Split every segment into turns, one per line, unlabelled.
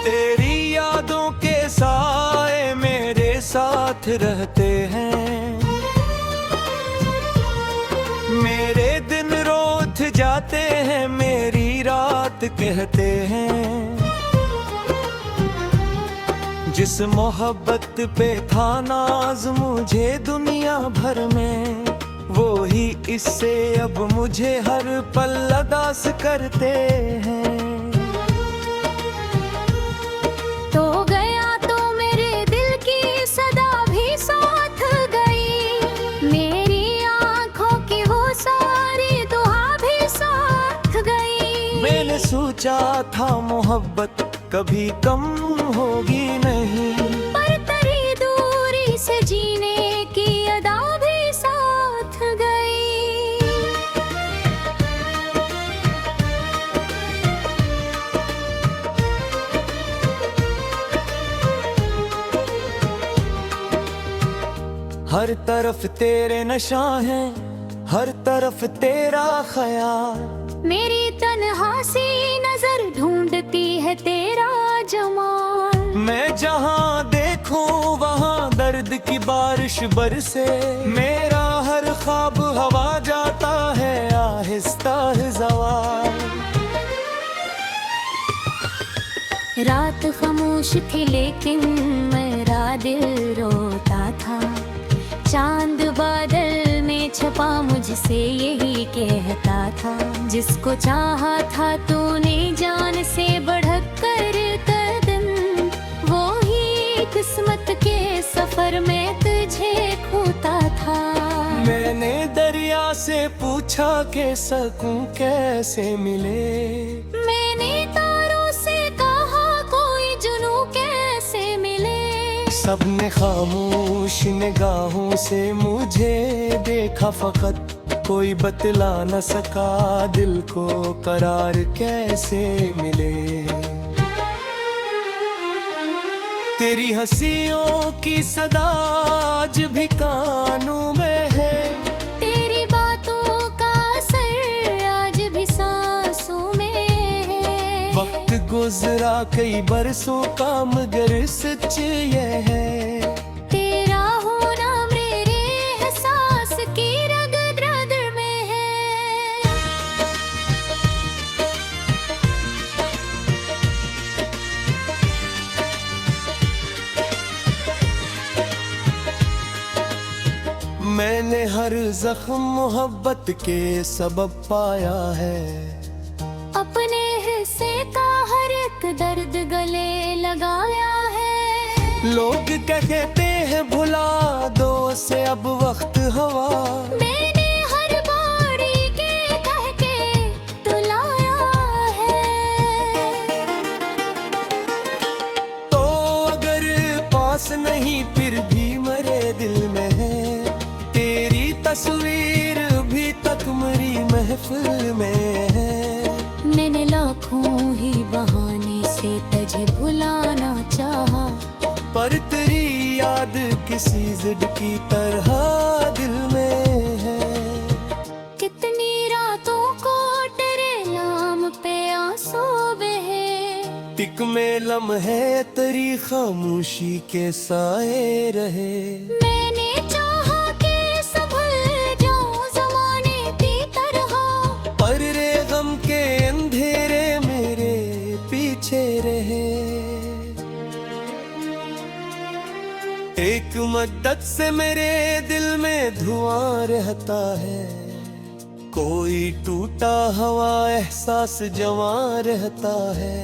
तेरी यादों के साए मेरे साथ रहते हैं, मेरे दिन रोत जाते हैं, मेरी रात कहते हैं। जिस मोहब्बत पे था नाज मुझे दुनिया भर में, वो ही इससे अब मुझे हर पल अदास करते हैं।
तो गया तो मेरे दिल की सदा भी साथ गई, मेरी आंखों की वो सारी दुआ भी साथ गई।
मैंने सोचा था मोहब्बत कभी कम होगी नहीं,
पर तेरी दूरी से जीने की अदा भी साथ गई।
हर तरफ तेरे नशा है, हर तरफ तेरा ख्याल,
मेरी तन्हा सी नजर ढूंढती है तेरा जमाल।
मैं जहाँ देखूं वहाँ दर्द की बारिश बरसे, मेरा हर ख्वाब हवा जाता है आहिस्ता ज़वाल।
रात खामोश थी लेकिन मेरा दिल रोता था, चांद बादल में छपा मुझसे यही कहता था। जिसको चाहा था तूने जान से बढ़कर कदम, वो ही किस्मत के सफर में तुझे खोता था।
मैंने दरिया से पूछा के सकूं कैसे मिले,
मैंने तारों से कहा कोई जुनू कैसे मिले।
सबने खामोश निगाहों से मुझे देखा फकत, कोई बतला न सका दिल को करार कैसे मिले। तेरी हंसियों की सदा आज भी कानों में है,
तेरी बातों का असर आज भी सांसों में है।
वक्त गुजरा कई बरसों का मगर सच ये है,
तेरा होना मेरे एहसास की रग रग में है।
मैंने हर जख्म मोहब्बत के सबब पाया है,
अपने हिस्से का हर एक दर्द गले लगाया है।
लोग कहते हैं भुला दो से अब वक्त हवा,
मैंने हर बारी के कह के तुलाया है।
तो अगर पास नहीं फिर भी मेरे दिल में है, तेरी तस्वीर भी तक मेरी महफिल में है।
मैंने लाखों ही बहाने से तुझे भुलाना चाहा,
पर तेरी याद किसी जिद की तरह दिल में है।
कितनी रातों को तेरे नाम पे आंसू बहे,
टिक में लम्हे तेरी खामोशी के साए रहे।
मैंने चाहा कि संभल जाऊं ज़माने की तरह,
पर रे गम के अंधेरे मेरे पीछे रहे। एक मद्दत से मेरे दिल में धुआं रहता है, कोई टूटा हवा एहसास जवां रहता है।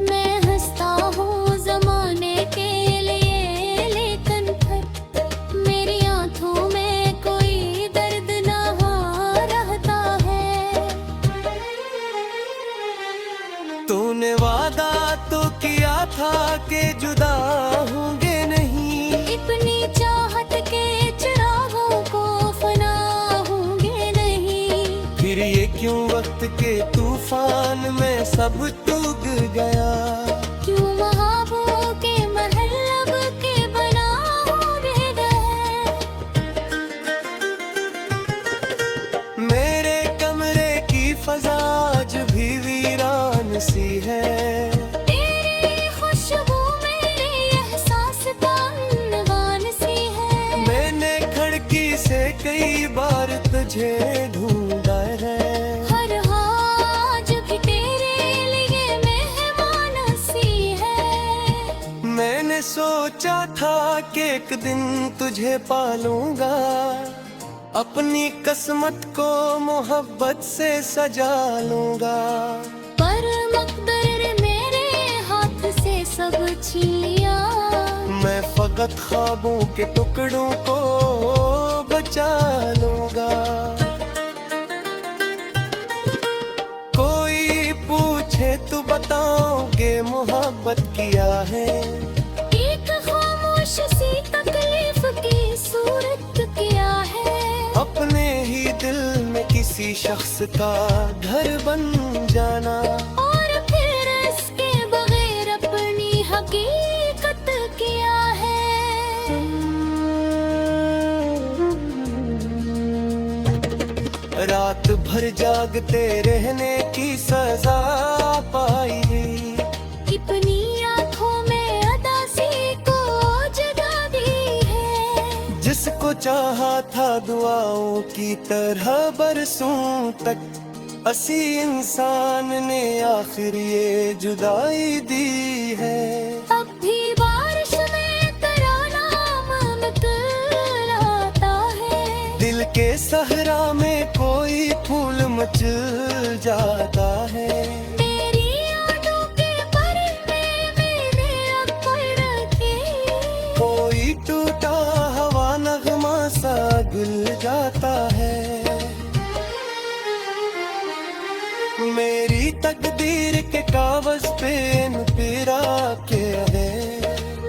मैं हंसता हूँ ज़माने के लिए लेकिन फिर मेरी आंखों में कोई दर्द ना रहता है।
तूने वादा तो किया था कि जुदा होंगे नहीं,
इतनी चाहत के चिरागों को फना होंगे नहीं।
फिर ये क्यों वक्त के तूफान में सब डूब गया,
क्यों महाबों के महल अब के बना रह गए।
मेरे कमरे की फजा आज भी वीरान सी है,
तेरी
मुझे ढूंढा है।
हर आज भी तेरे लिए मेहमान सी है।
मैंने सोचा था कि एक दिन तुझे पालूंगा, अपनी किस्मत को मोहब्बत से सजा लूंगा।
पर मकदर ने मेरे हाथ से सब छीन लिया।
मैं फकत ख्वाबों के टुकड़ों को बचा लूंगा। कोई पूछे तो बताओगे मोहब्बत किया है।
एक खामोश सी तकलीफ की सूरत किया है।
अपने ही दिल में किसी शख्स का घर बन जाना,
और फिर इसके बगैर अपनी हकीकत किया है।
रात भर जागते रहने की सजा पाई।
अपनी आँखों में अदासी को जगा दी है।
जिसको चाहा था दुआओं की तरह बरसों तक, असी इंसान ने आखिर ये जुदाई दी है।
अब भी बारिश में तेरा नाम निकलता है।
दिल के सहरा में कोई फूल मचल जाता है।
तेरी यादों के परदे मैंने पकड़ के।
कोई टूटा हवा नगमा सा गुल जाता है। मेरी तकदीर के कागज पे न पिरा के है।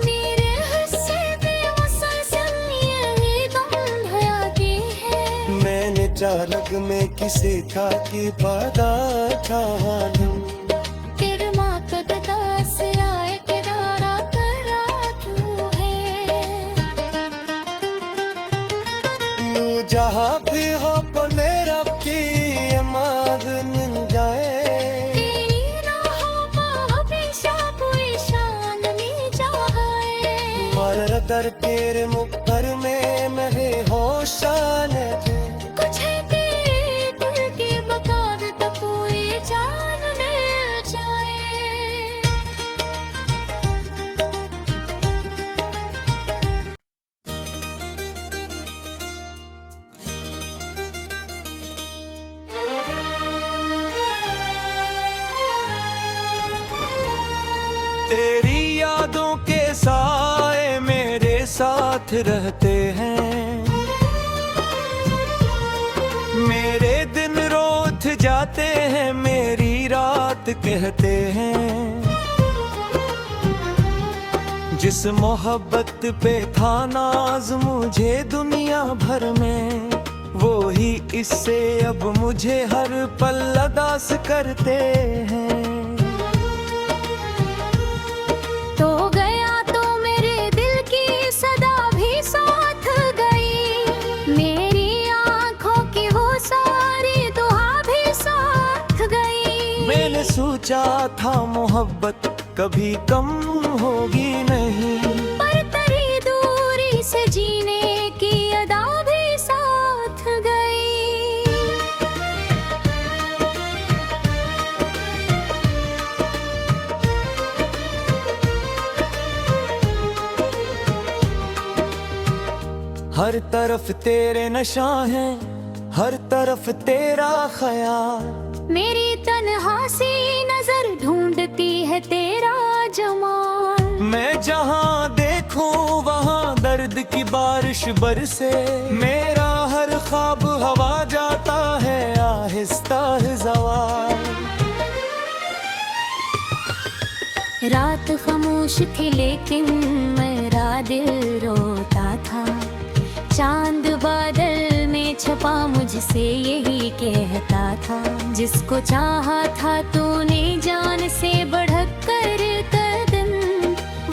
मेरे हिस्से पे मुसलसल यही गम भया के है।
मैंने चालक में किसे था कि पता था
तेरे माँ का दस आए के दारा करा तू है।
नू जहाँ भी हो पले रब की अमाद मिल जाए।
तेरी राहों को हमेशा कोई शान नहीं चाहे।
मर दर तेरे मुखर में महे होशान थे।
कुछ है तेरे दिल की बकाद तो कोई जान ले जाए।
तेरी यादों के साए मेरे साथ रहते हैं। मेरे दिन रोत जाते हैं, मेरी रात कहते हैं। जिस मोहब्बत पे था नाज मुझे दुनिया भर में, वो ही इससे अब मुझे हर पल अदास करते हैं।
तो गया तो मेरे दिल की सदा भी साथ गई। मेरी आँखों की वो सारी दुआ भी साथ गई।
मैंने सोचा था मोहब्बत कभी कम होगी नहीं,
पर तेरी दूरी से जीने की अदा भी साथ गई।
हर तरफ तेरे नशा है, हर तरफ तेरा ख्याल।
मेरी तन्हा सी नजर ढूंढती है तेरा जमाल।
मैं जहाँ देखूं वहाँ दर्द की बारिश बरसे। मेरा हर ख्वाब हवा जाता है आहिस्ता ज़वाल।
रात खामोश थी लेकिन मेरा दिल रोता था। चांद बादल में छपा मुझसे यही कहता था। जिसको चाहा था तूने जान से बढ़क कर कदम,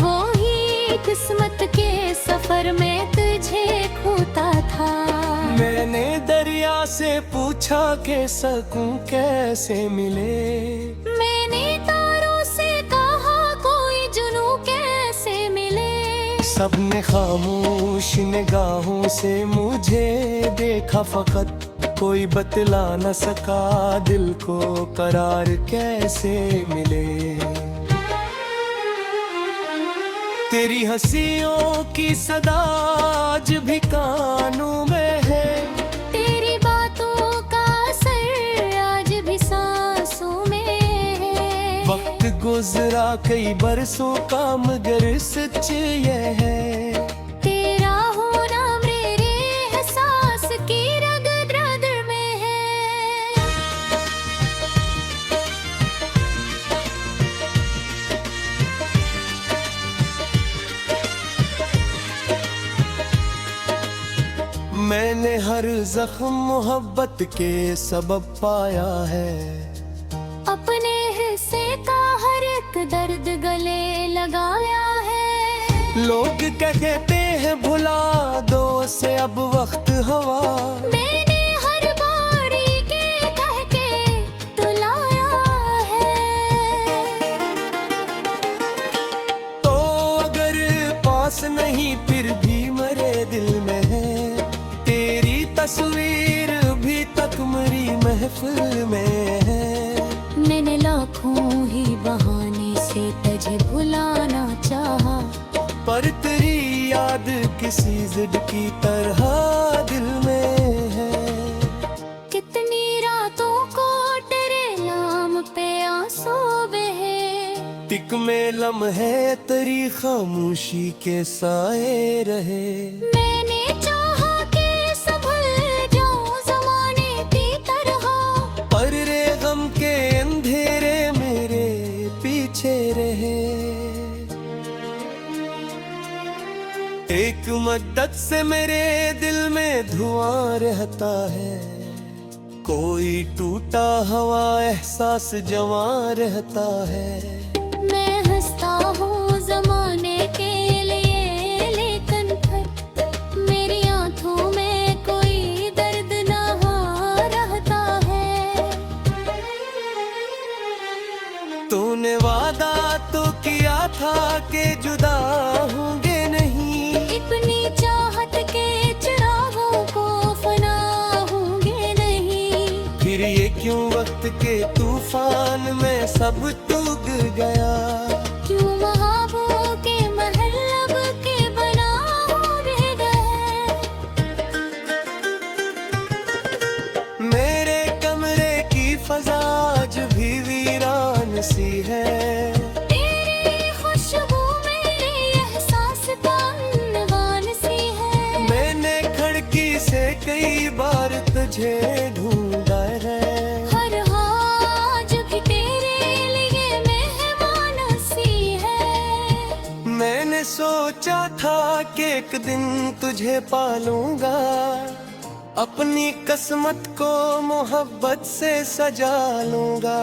वो ही किस्मत के सफर में तुझे खोता था।
मैंने दरिया से पूछा कि सकूं कैसे मिले।
मैंने तारों से कहा कोई जुनू कैसे मिले।
सबने खामोश निगाहों से मुझे देखा फकत। कोई बतला न सका दिल को करार कैसे मिले। तेरी हंसियों की सदा आज भी कानों में है,
तेरी बातों का असर आज भी सांसों में है।
वक्त गुजरा कई बरसों का मगर सच ये है,
तेरा होना मेरे एहसास की रग रग में है।
मैंने हर जख्म मोहब्बत के सबब पाया है,
अपने हिस्से का हर एक दर्द गले लगाया है।
लोग क्या कहते हैं भुला दो से अब वक्त हवा,
मैंने हर बारी के कह के तुलाया है।
तो अगर पास नहीं फिर भी मेरे दिल में है, तेरी तस्वीर भी तक मेरी महफिल में है।
मैंने लाखों ही बहाने से तुझे भुलाना चाहा,
पर तेरी याद किसी जिद की तरह दिल में है।
कितनी रातों को तेरे नाम पे आंसू बहे,
तिक में लम्हे तेरी खामोशी के साए रहे।
मैंने चाहा कि संभल जाऊं ज़माने की तरह,
पर रे गम के अंधेरे मेरे पीछे रहे। एक मद्दत से मेरे दिल में धुआं रहता है, कोई टूटा हवा एहसास जवा रहता है।
मैं हंसता हूँ ज़माने के लिए लेकिन फिर मेरी आँखों में कोई दर्द ना रहता है।
तूने वादा तो किया था कि जुदा होंगे नहीं,
अपनी चाहत के चिरागों को फना होंगे नहीं।
फिर ये क्यों वक्त के तूफान में सब टूट गया।
क्यों महाबूब के महल अब के बना रह गए।
मेरे कमरे की फजा आज भी वीरान सी है,
तेरी खुशबू मेरे एहसास का अनवान सी है।
मैंने खिड़की से कई बार तुझे ढूंढा है,
हर आज भी तेरे लिए मेहमान सी है।
मैंने सोचा था कि एक दिन तुझे पालूंगा, अपनी किस्मत को मोहब्बत से सजा लूंगा।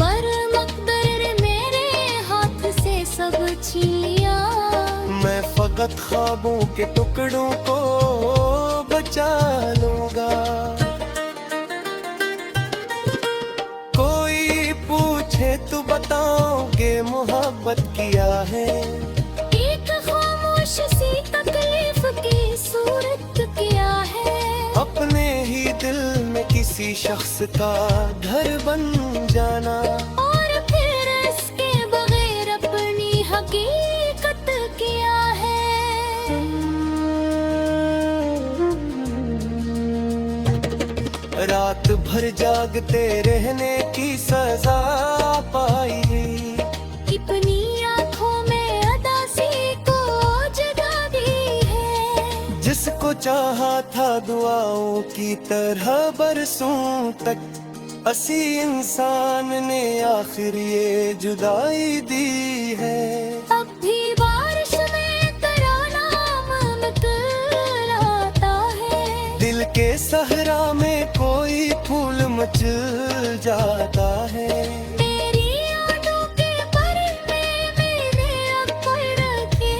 पर मकदर मेरे हाथ से सब छीन लिया।
मैं फकत ख्वाबों के टुकड़ों को बचा लूंगा। कोई पूछे तो बताओगे मोहब्बत किया है,
एक खामोश सी तकलीफ की सूरत किया है।
अपने ही दिल में किसी शख्स का घर बन जाना,
और फिर इसके बगैर अपनी हकीकत किया है।
रात भर जागते रहने की सजा पाई,
अपनी आँखों में अदासी को जगा दी है।
जिसको चाहा था दुआओं की तरह बरसों तक, असी इंसान ने आखिर ये जुदाई दी है।
अब भी बारिश में तेरा नाम निकल आता है।
दिल के सहरा में कोई फूल मचल जाता है।
तेरी यादों के परने मेरे अक्बर के,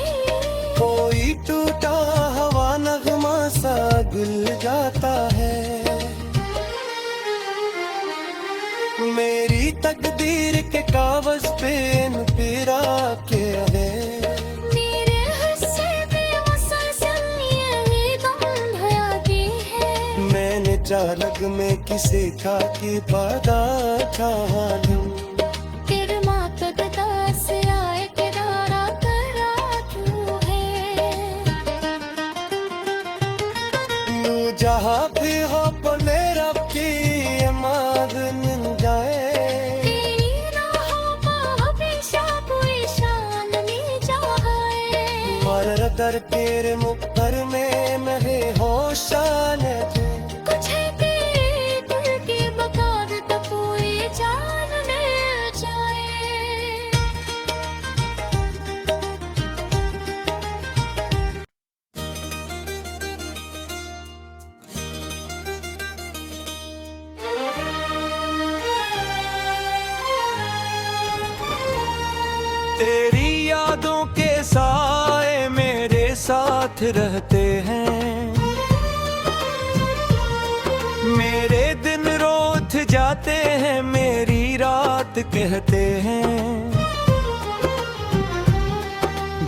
कोई टूटा हवा नगमा सा गुल जाता है। मेरी तकदीर के कागज पे न पिरा के है,
मेरे हिस्से पे मुसलसल यही गम भयाती है।
मैंने चालक में किसे का की पदा चालू
से आए किनारा करा तू है
जहाँ भी हो पले रब की माद मिल जाए
तेरी राहों पर हमेशा कोई शान में जाए
मर दर तेरे मुक्तर में मेरे होशान
कुछ है तेरे दिल की बकाद तो कोई जान मिल जाए
तेरी यादों के साए मेरे साथ रहते हैं मेरे दिन रोत जाते हैं मेरी रात कहते हैं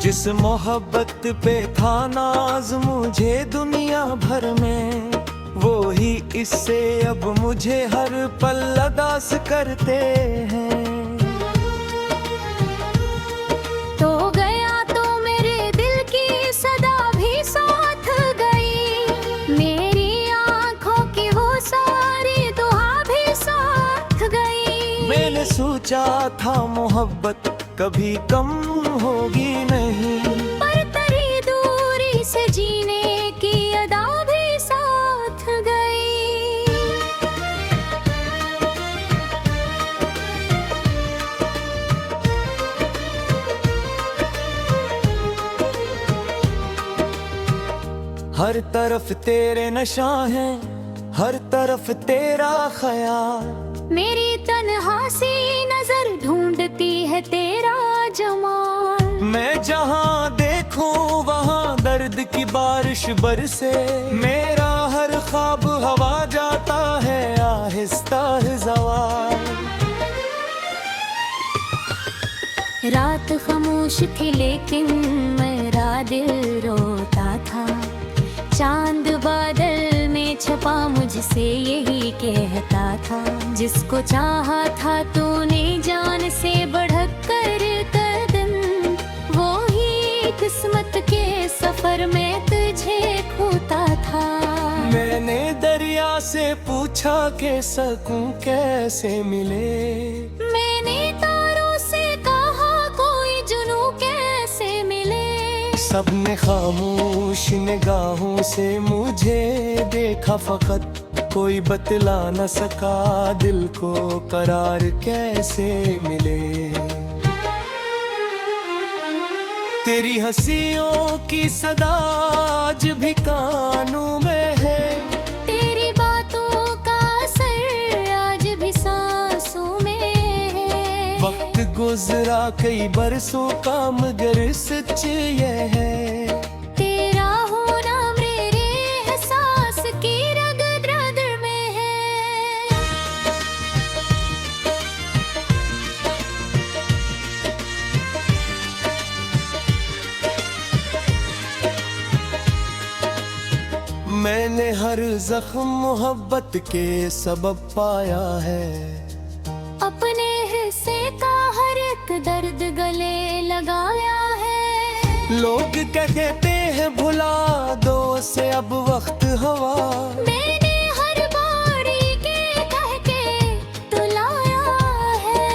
जिस मोहब्बत पे था नाज मुझे दुनिया भर में वो ही इससे अब मुझे हर पल अदास करते हैं
तो गया तो मेरे दिल की सदा भी साथ गई मेरी आंखों की वो सारी दुआ भी साथ गई
मैंने सोचा था मोहब्बत कभी कम होगी नहीं
पर तेरी दूरी से जीने की अदा भी साथ गई
हर तरफ तेरे नशा है हर तरफ तेरा ख्याल
मेरी तन्हा सी नजर ढूंढती है तेरा जमाल
मैं जहाँ देखूं वहाँ दर्द की बारिश बरसे मेरा हर ख्वाब हवा जाता है आहिस्ता ज़वाल
रात खामोश थी लेकिन मेरा दिल रोता था चांद बादल में छपा मुझसे यही कहता था जिसको चाहा था तूने जान से बढ़क कर कदम वो ही किस्मत के सफर में तुझे खोता था
मैंने दरिया से पूछा के सकूं कैसे मिले
मैंने तारों से कहा कोई जुनू कैसे मिले
सबने खामोश निगाहों से मुझे देखा फकत कोई बतला न सका दिल को करार कैसे मिले तेरी हंसियों की सदा आज भी कानों में है
तेरी बातों का असर आज भी सांसों में है
वक्त गुजरा कई बरसों का मगर सच ये है
तेरा होना मेरे एहसास की रग रग में है
मैंने हर जख्म मोहब्बत के सबब पाया है
अपने हिस्से का हर एक दर्द गले लगाया है
लोग कहते हैं भुला दो से अब वक्त हवा
मैंने हर बारी के कह के तुलाया है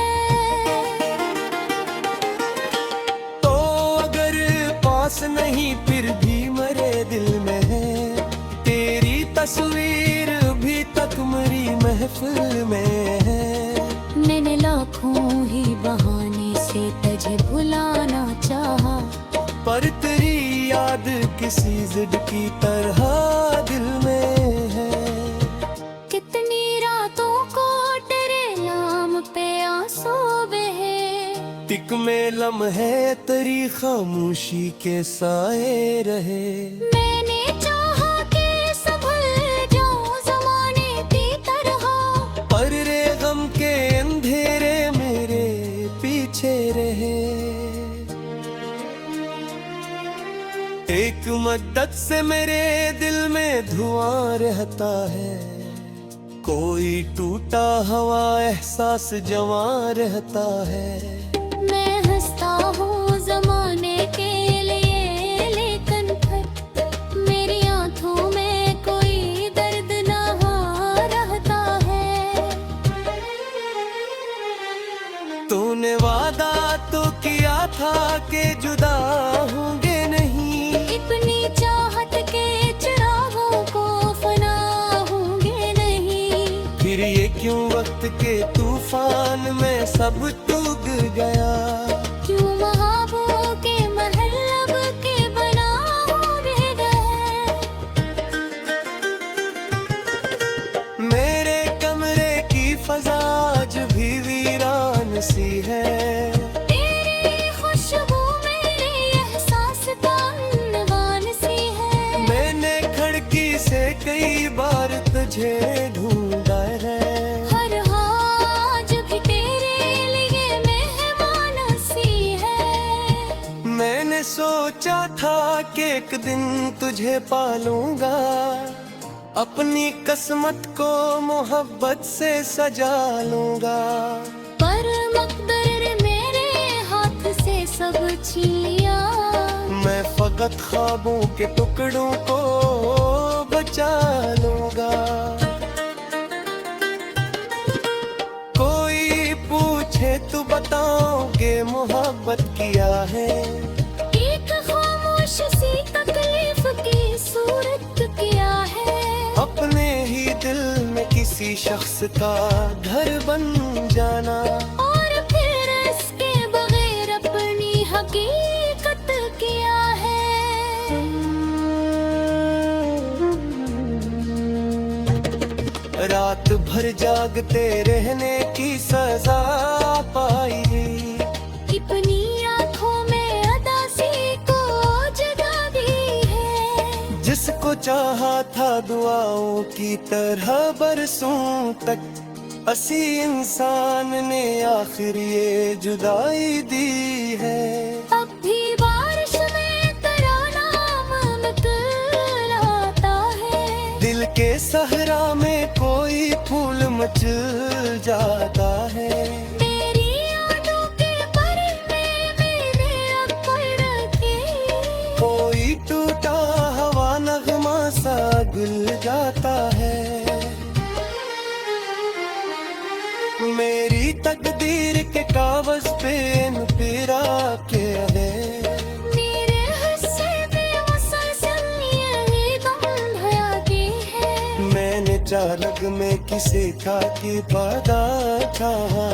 तो अगर पास नहीं फिर भी मेरे दिल में है तेरी तस्वीर भी तक मेरी महफिल में है
मैंने लाखों ही बहाने से तुझे भुलाना चाहा
पर तेरी याद किसी जिद की तरह दिल में है
कितनी रातों को तेरे नाम पे आंसू बहे
तिक में लम्हे तेरी खामोशी के साए रहे
मैंने चाहा कि संभल जाऊं ज़माने की तरह
पर रे गम के अंधेरे मेरे पीछे रहे एक मद्दत से मेरे दिल में धुआं रहता है कोई टूटा हुआ एहसास जवां रहता है।
मैं हंसता हूँ जमाने के लिए, लेकिन फिर मेरी आंखों में कोई दर्द ना रहता है।
तूने वादा तो किया था कि जुदा होंगे नहीं,
इतनी चाहत के चिरागों को फना होंगे नहीं।
फिर ये क्यों वक्त के तूफान में सब डूब गया।
क्यों महाबों के महल अब के बना रह गए।
मेरे कमरे की फजा आज भी वीरान सी है।
तेरी खुशबू मेरे एहसास का अनवान सी है।
मैंने खिड़की से कई बार तुझे ढूंढा है।
हर आज भी तेरे लिए मेहमान सी है।
मैंने सोचा था कि एक दिन तुझे पालूंगा, अपनी किस्मत को मोहब्बत से सजा लूंगा।
पर मकदर ने मेरे हाथ से सब छीन लिया।
मैं फकत ख्वाबों के टुकड़ों को बचा लूंगा। कोई पूछे तो बताओगे मोहब्बत किया है।
एक खामोश सी तकलीफ की सूरत किया है।
अपने ही दिल में किसी शख्स का घर बन जाना,
और फिर इसके बगैर अपनी हकीकत किया है।
रात भर जागते रहने की सजा पाई।
अपनी आँखों में अदासी को जगा दी है।
जिसको चाहा था दुआओं की तरह बरसों तक, असी इंसान ने आखिर ये जुदाई दी है।
अब भी बारिश में तेरा नाम निकलता है।
दिल के सहरा में कोई फूल मचल जाता है।
मेरी यादों के परने मेरे अकड़ के।
कोई टूटा हवा नगमा सा गुल जाता है। मेरी तकदीर के कागज पे इन पिरा के है।
मेरे हिस्से में मुसलसल यही गम भया के है।
मैंने चालक में किसी का की पता चाहा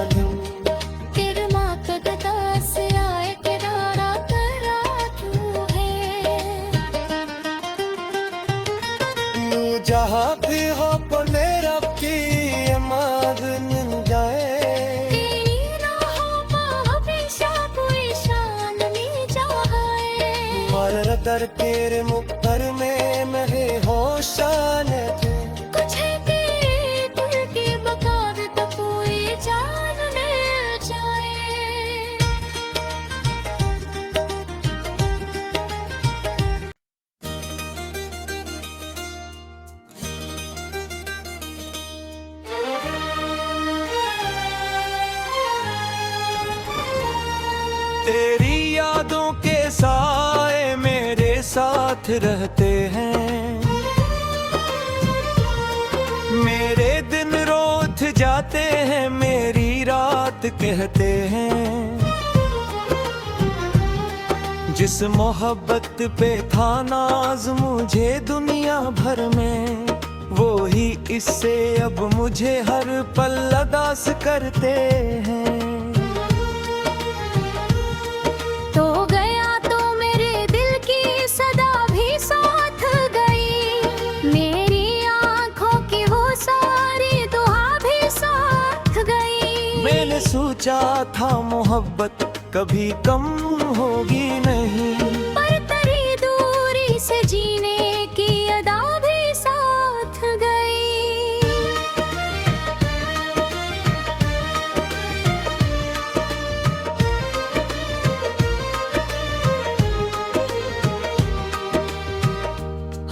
तेरे माँ कदता से आए किनारा करा तू है।
नू जहाँ भी हो पले रब की अमाद मिल जाए।
तेरी राहों में हमेशा कोई शान नहीं जाए।
मर दर तेरे मुक्तर में महे होशान थे।
कुछ है तेरे दिल की बगावत तो कोई जान ले जाए।
तेरी यादों के साए मेरे साथ रहते हैं। मेरे दिन रोत जाते हैं, मेरी रात कहते हैं। जिस मोहब्बत पे था नाज मुझे दुनिया भर में, वो ही इससे अब मुझे हर पल अदास करते हैं।
तो गया तो मेरे दिल की सदा भी साथ गई। मेरी आँखों की वो सारी दुआ भी साथ गई।
मैंने सोचा था मोहब्बत कभी कम होगी नहीं,
पर तेरी दूरी से जीने की अदा भी साथ गई।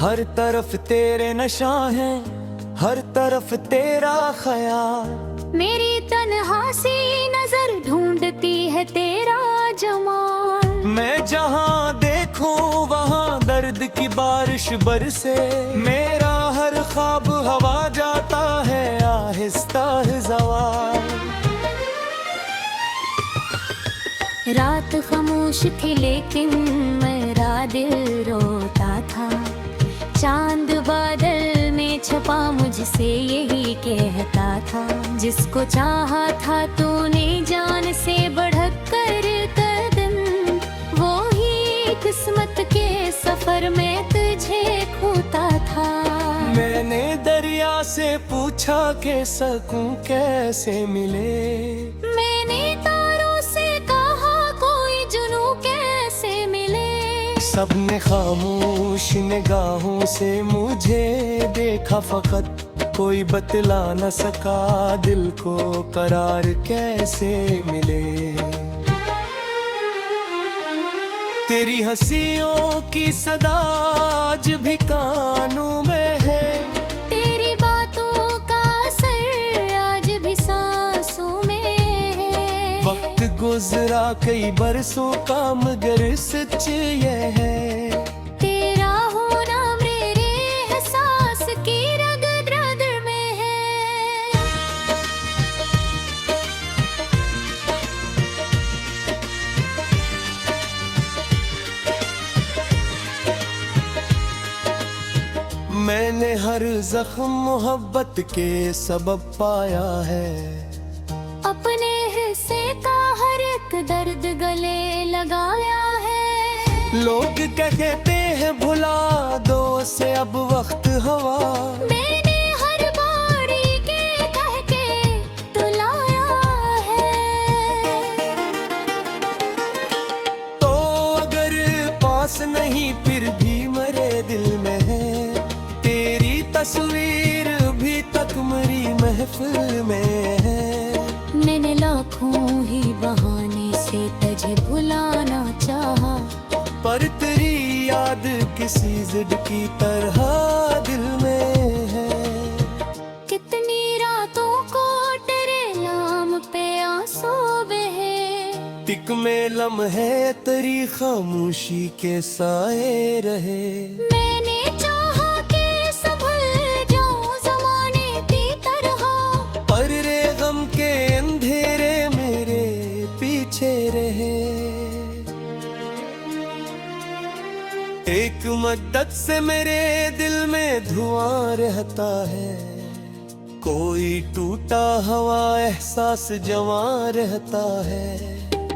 हर तरफ तेरे नशा हैं,
हर तरफ तेरा ख्याल,
मेरी तन्हा सी नजर ढूंढती है तेरा जमाल।
मैं जहाँ देखूं वहाँ दर्द की बारिश बरसे, मेरा हर ख्वाब हवा जाता है आहिस्ता ज़वाल।
रात खामोश थी लेकिन मेरा दिल रोता था, चांद बादल में छपा मुझसे यही कहता था, जिसको चाहा था तूने जान से बढ़क कर कदम, वो ही किस्मत के सफर में तुझे खोता था।
मैंने दरिया से पूछा कि सकूं कैसे मिले,
मैंने तारों से कहा कोई जुनू कैसे मिले,
सबने खामोश निगाहों से मुझे देखा फकत, कोई बतला न सका दिल को करार कैसे मिले। तेरी हंसियों की सदा आज भी कानों में है,
तेरी बातों का असर आज भी सांसों में है।
वक्त गुजरा कई बरसों का मगर सच ये है,
तेरा होना मेरे एहसास की रग रग में है।
मैंने हर जख्म मोहब्बत के सबब पाया है,
अपने हिस्से का हर एक दर्द गले लगाया है।
लोग कहते हैं भुला दो से अब वक्त हवा,
मैंने हर बारी के कह के तुलाया है।
तो अगर पास नहीं फिर भी मेरे दिल में है, तेरी तस्वीर भी तक मेरी महफिल में है।
मैंने लाखों ही बहाने से तुझे भुलाना चाहा,
पर तेरी याद किसी जिद की तरह दिल में है।
कितनी रातों को तेरे नाम पे आंसू बहे,
तिक में लम्हे तेरी खामोशी के साए रहे।
मैंने चाहा कि संभल जाऊं ज़माने की तरह,
पर रे गम के अंधेरे मेरे पीछे रहे। एक मद्दत से मेरे दिल में धुआं रहता है, कोई टूटा हवा एहसास जवां रहता है।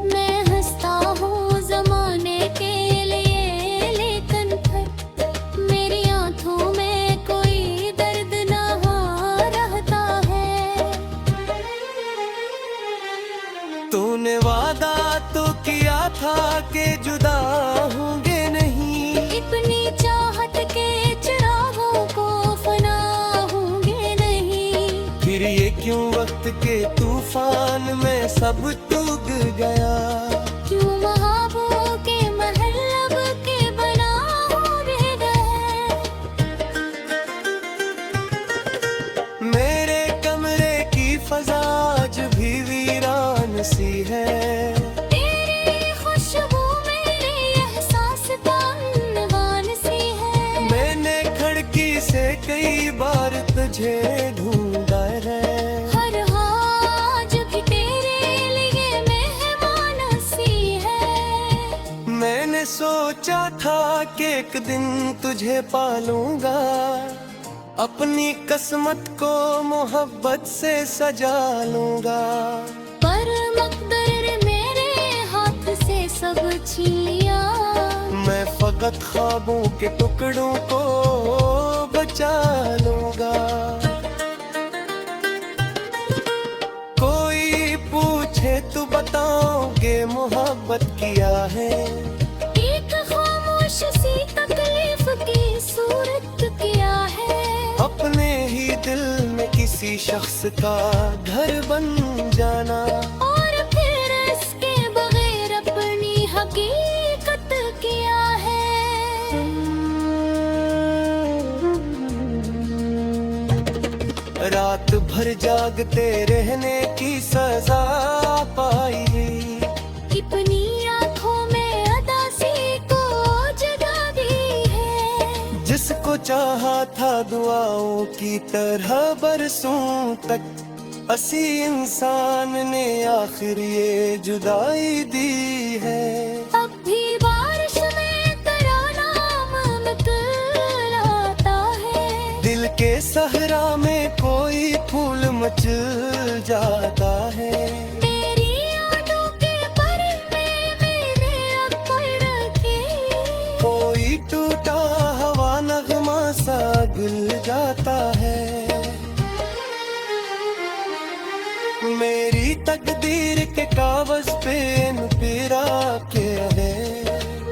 मैं हंसता हूँ ज़माने के लिए लेकिन फिर मेरी आंखों में कोई दर्द ना रहता है।
तूने वादा तो किया था कि जुदा होंगे नहीं,
इतनी चाहत के चिरागों को फना होंगे नहीं।
फिर ये क्यों वक्त के तूफान में सब डूब गया,
क्यों महबूब के महल अब के बना रह गए।
मेरे कमरे की फजा आज भी वीरान सी है,
तेरी खुशबू मेरे एहसास का अनवान सी है।
मैंने खिड़की से कई बार तुझे ढूंढा है,
हर आज भी तेरे लिए मेहमान सी है।
मैंने सोचा था कि एक दिन तुझे पालूंगा, अपनी किस्मत को मोहब्बत से सजा लूंगा।
पर मकदर ने मेरे हाथ से सब छीन लिया,
मैं फकत ख्वाबों के टुकड़ों को बचा लूंगा। कोई पूछे तो बताओगे मोहब्बत किया है,
एक खामोश सी तकलीफ की सूरत किया है।
अपने ही दिल में किसी शख्स का घर बन जाना,
और फिर इसके बगैर अपनी हकीकत किया है।
रात भर जागते रहने की सजा पाई।
अपनी आँखों में अदासी को जगा दी है।
जिसको चाहा था दुआओं की तरह बरसों तक, असी इंसान ने आखिर ये जुदाई दी है।
अब भी बारिश में तराना मुस्कुराता है।
दिल के सहरा में कोई फूल मचल जाता है।
मेरी आँखों के पर्दे मेरे अक्ल रखे।
कोई टूटा हवा नगमा सा गुल जाता है। मेरी तकदीर के कागज पे न पिरा के है।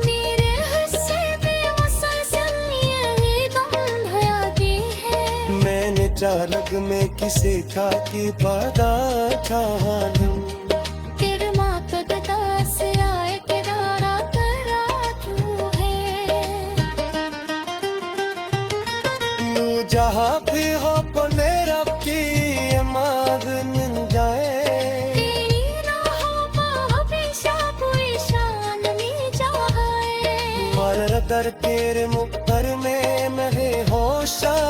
मेरे हिस्से में मुसलसल यही गम भयाती है।
मैंने चालक में किसी का की पता छानू।
तेरे मातद दास आए के दारा करा तू है।
नू जहाँ भी हो पले रब की अमाद मिल जाए।
तेरी ना हो हमेशा कोई शान में जाए।
मर कर तेरे मुख पर में महे होशा